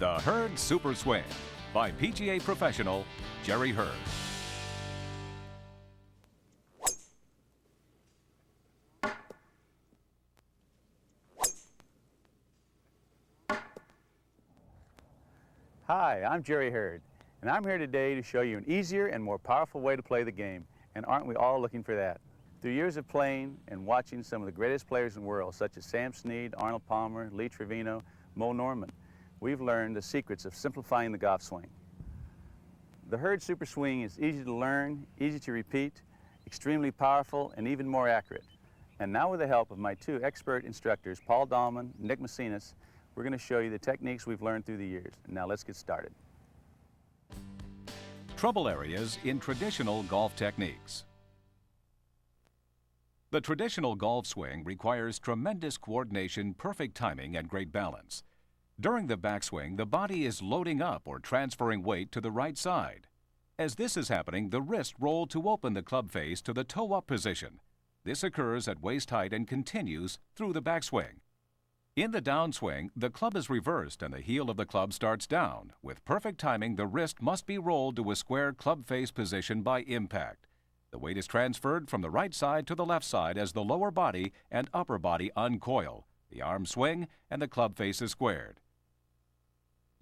The Herd Super Swing by PGA professional Jerry Herd. Hi, I'm Jerry Herd, and I'm here today to show you an easier and more powerful way to play the game. And aren't we all looking for that? Through years of playing and watching some of the greatest players in the world, such as Sam Snead, Arnold Palmer, Lee Trevino, Mo Norman, we've learned the secrets of simplifying the golf swing. The Herd Super Swing is easy to learn, easy to repeat, extremely powerful, and even more accurate. And now with the help of my two expert instructors, Paul Dahlman and Nick Macinas, we're going to show you the techniques we've learned through the years. Now let's get started. Trouble areas in traditional golf techniques. The traditional golf swing requires tremendous coordination, perfect timing, and great balance. During the backswing, the body is loading up or transferring weight to the right side. As this is happening, the wrist roll to open the club face to the toe-up position. This occurs at waist height and continues through the backswing. In the downswing, the club is reversed and the heel of the club starts down. With perfect timing, the wrist must be rolled to a square club face position by impact. The weight is transferred from the right side to the left side as the lower body and upper body uncoil. The arms swing and the club face is squared.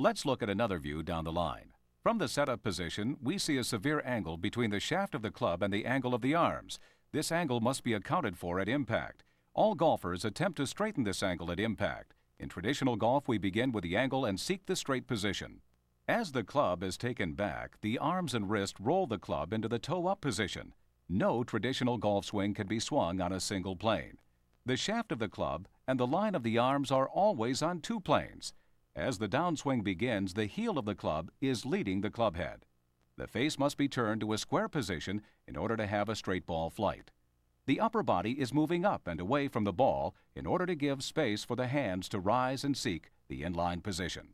Let's look at another view down the line. From the setup position, we see a severe angle between the shaft of the club and the angle of the arms. This angle must be accounted for at impact. All golfers attempt to straighten this angle at impact. In traditional golf, we begin with the angle and seek the straight position. As the club is taken back, the arms and wrist roll the club into the toe-up position. No traditional golf swing can be swung on a single plane. The shaft of the club and the line of the arms are always on two planes. As the downswing begins, the heel of the club is leading the club head. The face must be turned to a square position in order to have a straight ball flight. The upper body is moving up and away from the ball in order to give space for the hands to rise and seek the inline position.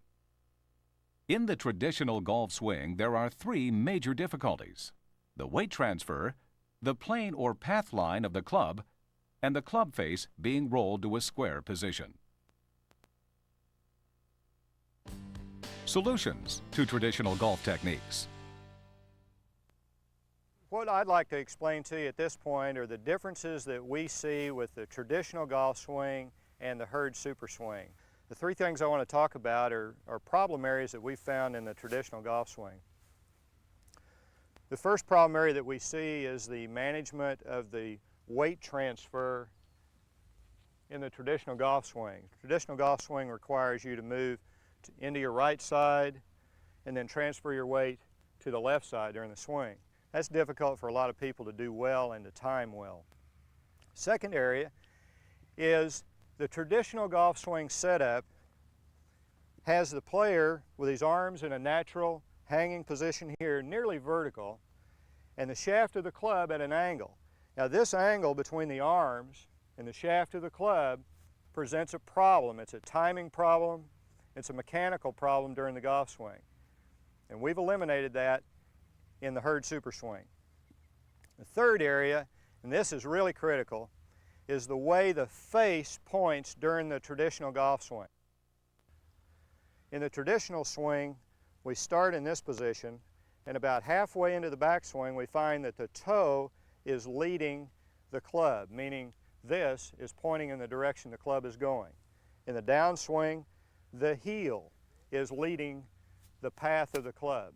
In the traditional golf swing, there are three major difficulties: the weight transfer, the plane or path line of the club, and the club face being rolled to a square position. Solutions to traditional golf techniques. What I'd like to explain to you at this point are the differences that we see with the traditional golf swing and the Herd Super Swing. The three things I want to talk about are problem areas that we found in the traditional golf swing. The first problem area that we see is the management of the weight transfer in the traditional golf swing. Traditional golf swing requires you to move into your right side and then transfer your weight to the left side during the swing. That's difficult for a lot of people to do well and to time well. Second area is the traditional golf swing setup has the player with his arms in a natural hanging position here, nearly vertical, and the shaft of the club at an angle. Now this angle between the arms and the shaft of the club presents a problem. It's a timing problem, it's a mechanical problem during the golf swing. And we've eliminated that in the Herd Super Swing. The third area, and this is really critical, is the way the face points during the traditional golf swing. In the traditional swing, we start in this position, and about halfway into the backswing, we find that the toe is leading the club, meaning this is pointing in the direction the club is going. In the downswing, the heel is leading the path of the club.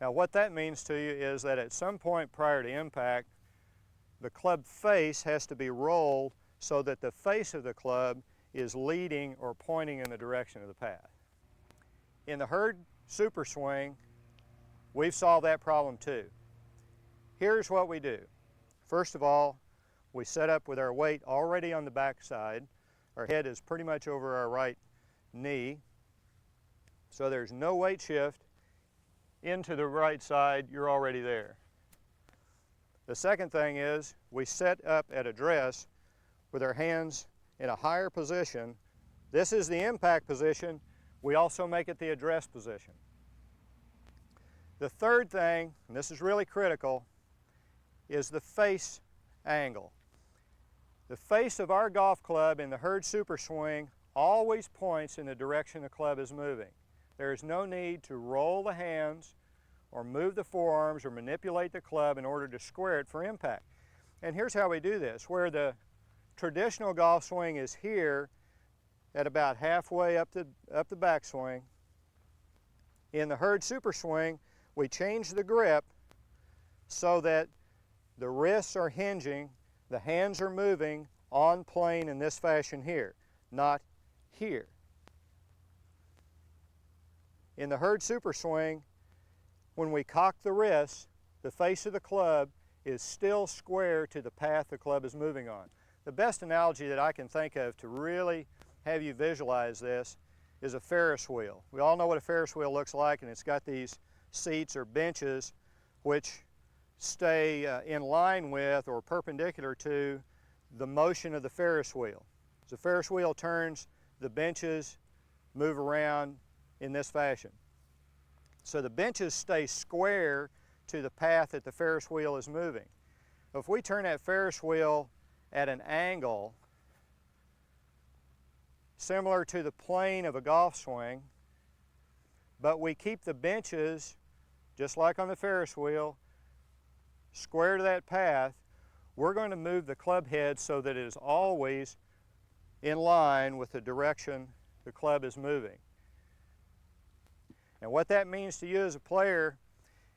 Now what that means to you is that at some point prior to impact, the club face has to be rolled so that the face of the club is leading or pointing in the direction of the path. In the Herd Super Swing, we've solved that problem too. Here's what we do. First of all, we set up with our weight already on the back side. Our head is pretty much over our right knee, so there's no weight shift into the right side, you're already there. The second thing is we set up at address with our hands in a higher position. This is the impact position. We also make it the address position. The third thing, and this is really critical, is the face angle. The face of our golf club in the Herd Super Swing always points in the direction the club is moving. There is no need to roll the hands or move the forearms or manipulate the club in order to square it for impact. And here's how we do this. Where the traditional golf swing is here at about halfway up the backswing, in the Hurd Super Swing, we change the grip so that the wrists are hinging, the hands are moving on plane in this fashion here, not here. In the Hurd Super Swing, when we cock the wrists, the face of the club is still square to the path the club is moving on. The best analogy that I can think of to really have you visualize this is a Ferris wheel. We all know what a Ferris wheel looks like, and it's got these seats or benches which stay in line with or perpendicular to the motion of the Ferris wheel. As the Ferris wheel turns, the benches move around in this fashion. So the benches stay square to the path that the Ferris wheel is moving. If we turn that Ferris wheel at an angle similar to the plane of a golf swing, but we keep the benches, just like on the Ferris wheel, square to that path, we're going to move the club head so that it is always in line with the direction the club is moving. And what that means to you as a player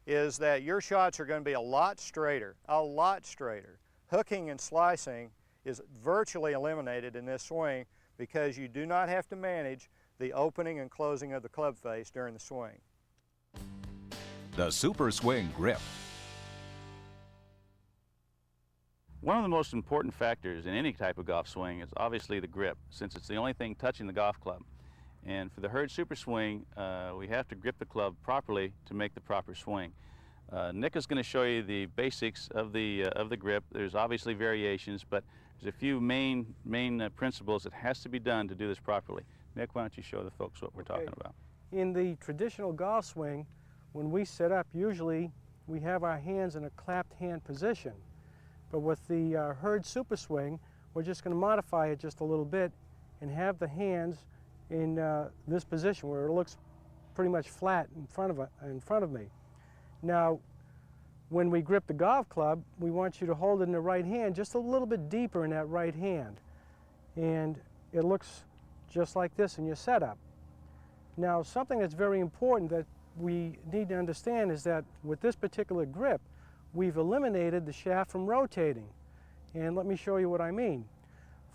is that your shots are going to be a lot straighter, a lot straighter. Hooking and slicing is virtually eliminated in this swing because you do not have to manage the opening and closing of the club face during the swing. The Super Swing Grip. One of the most important factors in any type of golf swing is obviously the grip, since it's the only thing touching the golf club. And for the Hurd Super Swing, we have to grip the club properly to make the proper swing. Nick is going to show you the basics of the grip. There's obviously variations, but there's a few main principles that has to be done to do this properly. Nick, why don't you show the folks what we're talking about? In the traditional golf swing, when we set up, usually we have our hands in a clapped hand position. But with the Hurd Super Swing, we're just going to modify it just a little bit and have the hands in this position where it looks pretty much flat in front of me. Now, when we grip the golf club, we want you to hold it in the right hand just a little bit deeper in that right hand. And it looks just like this in your setup. Now, something that's very important that we need to understand is that with this particular grip, we've eliminated the shaft from rotating. And let me show you what I mean.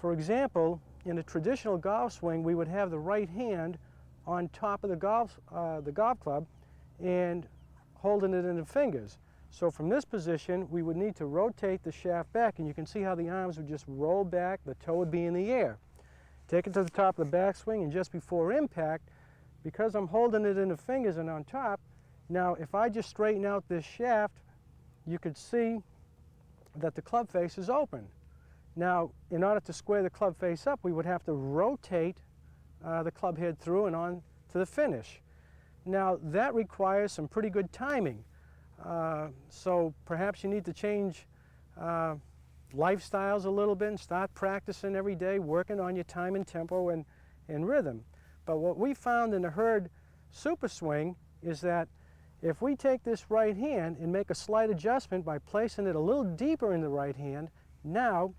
For example, in a traditional golf swing, we would have the right hand on top of the golf club and holding it in the fingers. So from this position, we would need to rotate the shaft back, and you can see how the arms would just roll back, the toe would be in the air. Take it to the top of the backswing, and just before impact, because I'm holding it in the fingers and on top, now if I just straighten out this shaft, you could see that the club face is open. Now, in order to square the club face up, we would have to rotate the club head through and on to the finish. Now, that requires some pretty good timing. So perhaps you need to change lifestyles a little bit and start practicing every day, working on your time and tempo and rhythm. But what we found in the Hurd Super Swing is that if we take this right hand and make a slight adjustment by placing it a little deeper in the right hand, now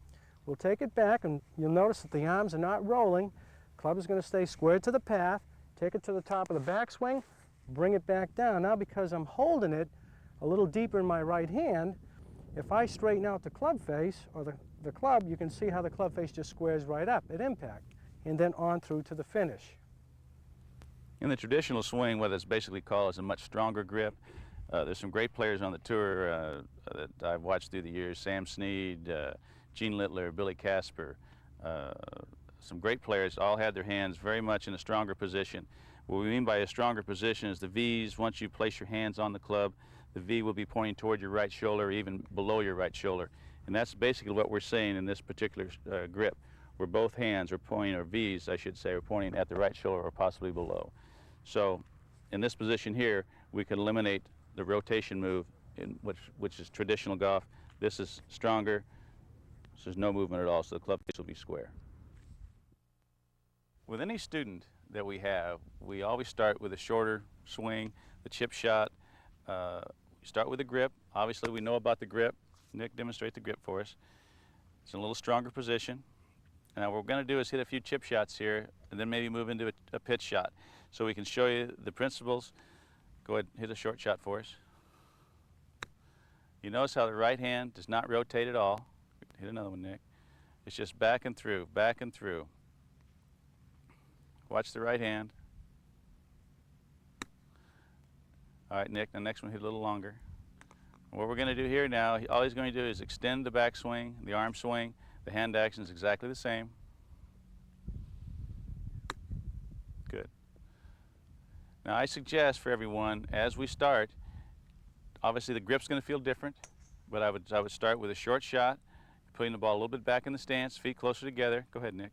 we'll take it back, and you'll notice that the arms are not rolling. Club is going to stay square to the path. Take it to the top of the backswing, bring it back down. Now, because I'm holding it a little deeper in my right hand, if I straighten out the club face, or the club, you can see how the club face just squares right up at impact, and then on through to the finish. In the traditional swing, what it's basically called is a much stronger grip. There's some great players on the tour that I've watched through the years: Sam Snead, Gene Littler, Billy Casper. Some great players all had their hands very much in a stronger position. What we mean by a stronger position is the V's. Once you place your hands on the club, the V will be pointing toward your right shoulder, or even below your right shoulder. And that's basically what we're saying in this particular grip, where both hands are pointing, or V's I should say, are pointing at the right shoulder or possibly below. So in this position here, we can eliminate the rotation move, which is traditional golf. This is stronger, so there's no movement at all, so the club face will be square. With any student that we have, we always start with a shorter swing, the chip shot. We start with the grip. Obviously, we know about the grip. Nick, demonstrate the grip for us. It's in a little stronger position. Now, what we're going to do is hit a few chip shots here, and then maybe move into a pitch shot. So we can show you the principles. Go ahead and hit a short shot for us. You notice how the right hand does not rotate at all. Hit another one, Nick. It's just back and through, back and through. Watch the right hand. All right, Nick, the next one hit a little longer. What we're going to do here now, all he's going to do is extend the back swing, the arm swing. The hand action is exactly the same. Good. Now I suggest for everyone, as we start, obviously the grip's going to feel different, but I would start with a short shot, putting the ball a little bit back in the stance, feet closer together. Go ahead, Nick.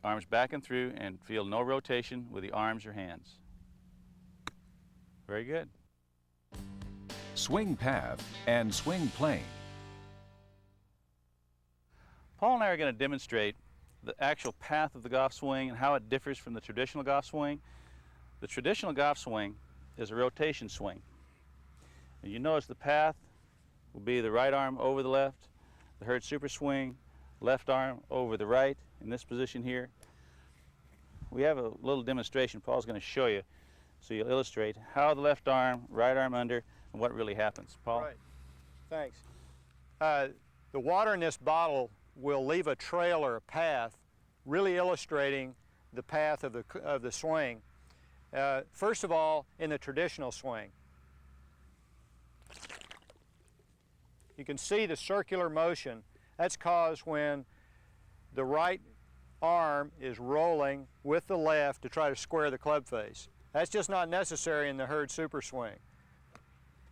Arms back and through, and feel no rotation with the arms or hands. Very good. Swing path and swing plane. Paul and I are going to demonstrate the actual path of the golf swing and how it differs from the traditional golf swing. The traditional golf swing is a rotation swing. And you notice the path will be the right arm over the left, the Hurd super swing, left arm over the right in this position here. We have a little demonstration Paul's going to show you so you'll illustrate how the left arm, right arm under, and what really happens. Paul? Right. Thanks. The water in this bottle will leave a trail or a path, really illustrating the path of the swing. First of all, in the traditional swing, you can see the circular motion. That's caused when the right arm is rolling with the left to try to square the club face. That's just not necessary in the Hurd super swing.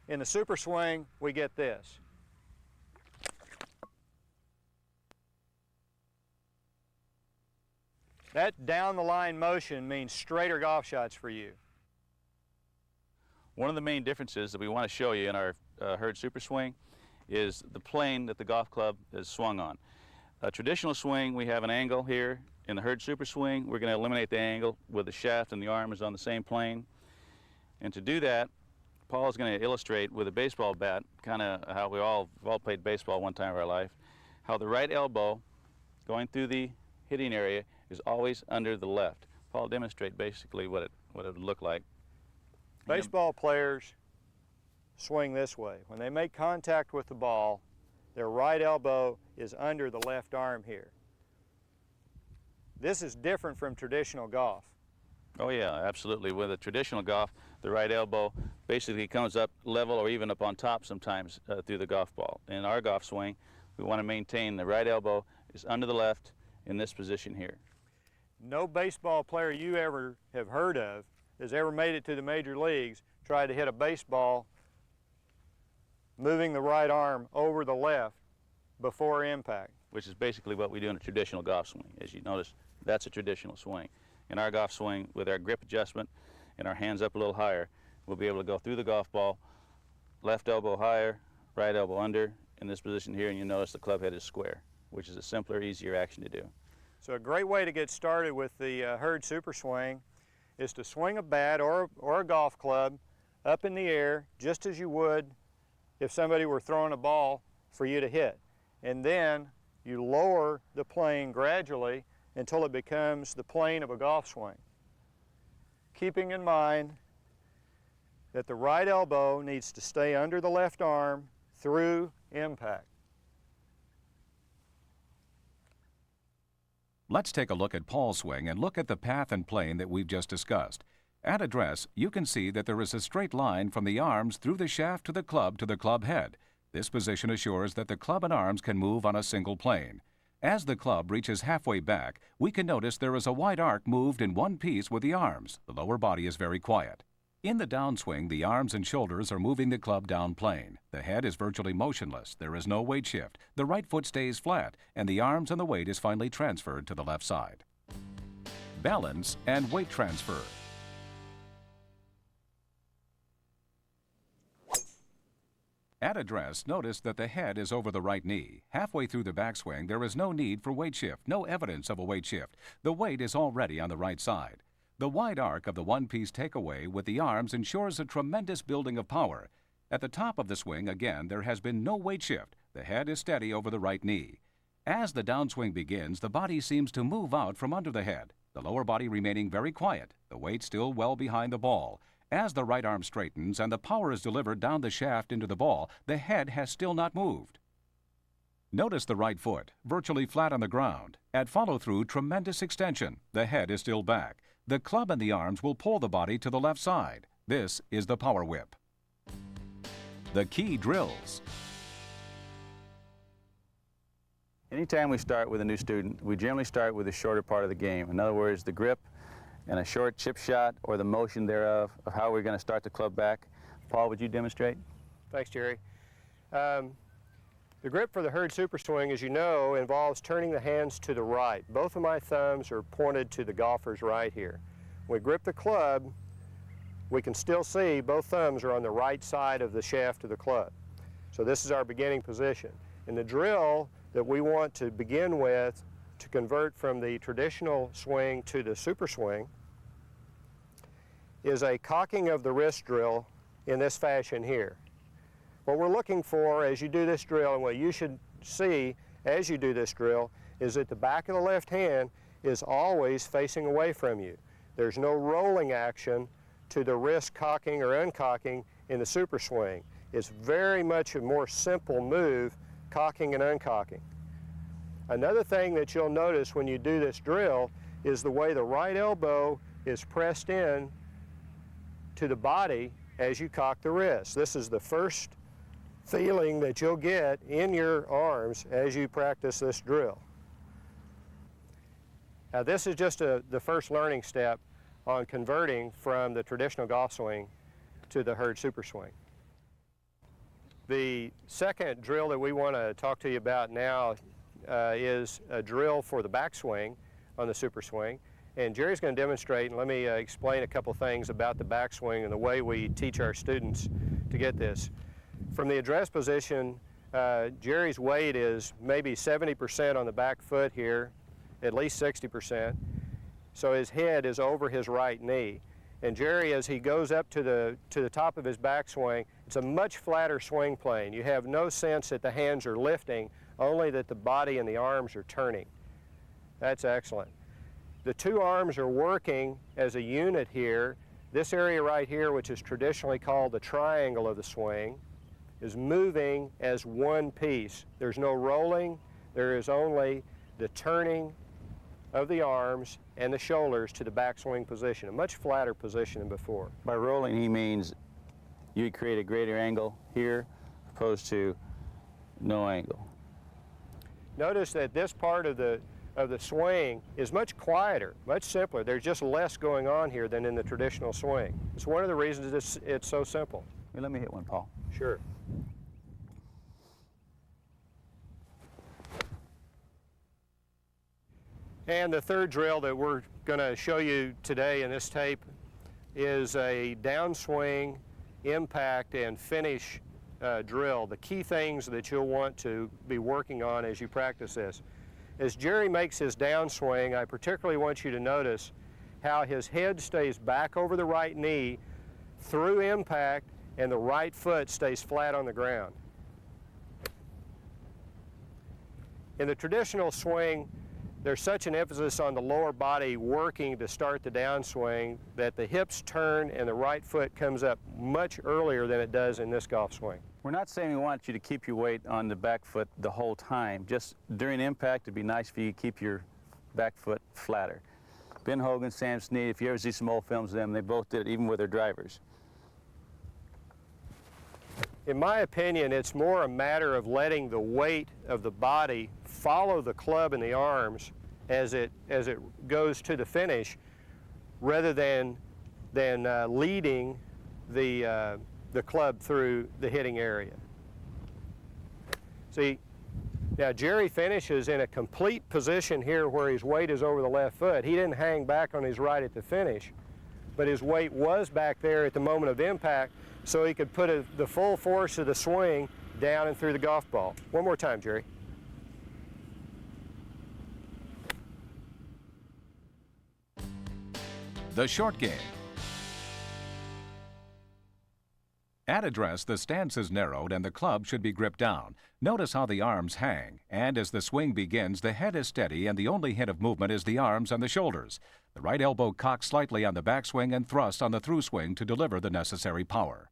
In the super swing, we get this. That down the line motion means straighter golf shots for you. One of the main differences that we want to show you in our Hurd super swing is the plane that the golf club is swung on. A traditional swing, we have an angle here. In the Hurd super swing, we're going to eliminate the angle where the shaft and the arm is on the same plane. And to do that, Paul is going to illustrate with a baseball bat, kind of how we've all played baseball one time of our life, how the right elbow going through the hitting area is always under the left. Paul, demonstrate basically what it would look like. Baseball players swing this way. When they make contact with the ball, their right elbow is under the left arm here. This is different from traditional golf. Oh yeah, absolutely. With a traditional golf, the right elbow basically comes up level or even up on top sometimes through the golf ball. In our golf swing, we want to maintain the right elbow is under the left in this position here. No baseball player you ever have heard of has ever made it to the major leagues tried to hit a baseball moving the right arm over the left before impact. Which is basically what we do in a traditional golf swing. As you notice, that's a traditional swing. In our golf swing, with our grip adjustment and our hands up a little higher, we'll be able to go through the golf ball, left elbow higher, right elbow under in this position here, and you notice the club head is square, which is a simpler, easier action to do. So a great way to get started with the Hurd super swing is to swing a bat or a golf club up in the air just as you would if somebody were throwing a ball for you to hit. And then you lower the plane gradually until it becomes the plane of a golf swing. Keeping in mind that the right elbow needs to stay under the left arm through impact. Let's take a look at Paul's swing and look at the path and plane that we've just discussed. At address, you can see that there is a straight line from the arms through the shaft to the club head. This position assures that the club and arms can move on a single plane. As the club reaches halfway back, we can notice there is a wide arc moved in one piece with the arms. The lower body is very quiet. In the downswing, the arms and shoulders are moving the club down plane. The head is virtually motionless. There is no weight shift. The right foot stays flat, and the arms and the weight is finally transferred to the left side. Balance and weight transfer. At address, notice that the head is over the right knee. Halfway through the backswing, there is no need for weight shift, no evidence of a weight shift. The weight is already on the right side. The wide arc of the one-piece takeaway with the arms ensures a tremendous building of power. At the top of the swing, again, there has been no weight shift. The head is steady over the right knee. As the downswing begins, the body seems to move out from under the head, the lower body remaining very quiet, the weight still well behind the ball. As the right arm straightens and the power is delivered down the shaft into the ball, the head has still not moved. Notice the right foot, virtually flat on the ground. At follow-through, tremendous extension. The head is still back. The club and the arms will pull the body to the left side. This is the power whip. The key drills. Anytime we start with a new student, we generally start with the shorter part of the game. In other words, the grip and a short chip shot or the motion thereof of how we're going to start the club back. Paul, would you demonstrate? Thanks, Jerry. The grip for the Hurd Super Swing, as you know, involves turning the hands to the right. Both of my thumbs are pointed to the golfer's right here. When we grip the club, we can still see both thumbs are on the right side of the shaft of the club. So this is our beginning position. And the drill that we want to begin with to convert from the traditional swing to the super swing is a cocking of the wrist drill in this fashion here. What we're looking for as you do this drill, and what you should see as you do this drill, is that the back of the left hand is always facing away from you. There's no rolling action to the wrist cocking or uncocking in the super swing. It's very much a more simple move, cocking and uncocking. Another thing that you'll notice when you do this drill is the way the right elbow is pressed in to the body as you cock the wrist. This is the first feeling that you'll get in your arms as you practice this drill. Now this is just the first learning step on converting from the traditional golf swing to the Hurd Super Swing. The second drill that we want to talk to you about now is a drill for the backswing on the Super Swing. And Jerry's going to demonstrate, and let me explain a couple things about the backswing and the way we teach our students to get this. From the address position, Jerry's weight is maybe 70% on the back foot here, at least 60%. So his head is over his right knee. And Jerry, as he goes up to the top of his backswing, it's a much flatter swing plane. You have no sense that the hands are lifting, only that the body and the arms are turning. That's excellent. The two arms are working as a unit here. This area right here, which is traditionally called the triangle of the swing, is moving as one piece. There's no rolling, there is only the turning of the arms and the shoulders to the backswing position, a much flatter position than before. By rolling, he means you create a greater angle here opposed to no angle. Notice that this part of the swing is much quieter, much simpler. There's just less going on here than in the traditional swing. It's one of the reasons it's so simple. Hey, let me hit one, Paul. Sure. And the third drill that we're going to show you today in this tape is a downswing, impact, and finish drill. The key things that you'll want to be working on as you practice this. As Jerry makes his downswing, I particularly want you to notice how his head stays back over the right knee through impact and the right foot stays flat on the ground. In the traditional swing, there's such an emphasis on the lower body working to start the downswing that the hips turn and the right foot comes up much earlier than it does in this golf swing. We're not saying we want you to keep your weight on the back foot the whole time. Just during impact, it'd be nice for you to keep your back foot flatter. Ben Hogan, Sam Snead, if you ever see some old films of them, they both did it even with their drivers. In my opinion, it's more a matter of letting the weight of the body follow the club and the arms as it goes to the finish, rather than leading the club through the hitting area. See, now Jerry finishes in a complete position here where his weight is over the left foot. He didn't hang back on his right at the finish, but his weight was back there at the moment of impact so he could put the full force of the swing down and through the golf ball. One more time, Jerry. The short game. At address, the stance is narrowed and the club should be gripped down. Notice how the arms hang, and as the swing begins, the head is steady and the only hint of movement is the arms and the shoulders. The right elbow cocks slightly on the backswing and thrusts on the through swing to deliver the necessary power.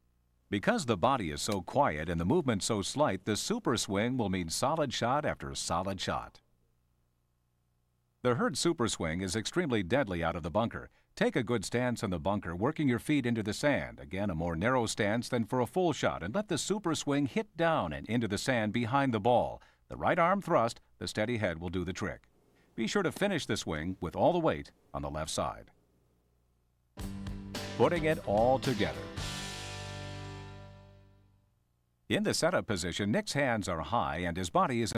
Because the body is so quiet and the movement so slight, the super swing will mean solid shot after solid shot. The Herd super swing is extremely deadly out of the bunker. Take a good stance in the bunker, working your feet into the sand. Again, a more narrow stance than for a full shot, and let the super swing hit down and into the sand behind the ball. The right arm thrust, the steady head will do the trick. Be sure to finish the swing with all the weight on the left side. Putting it all together. In the setup position, Nick's hands are high and his body is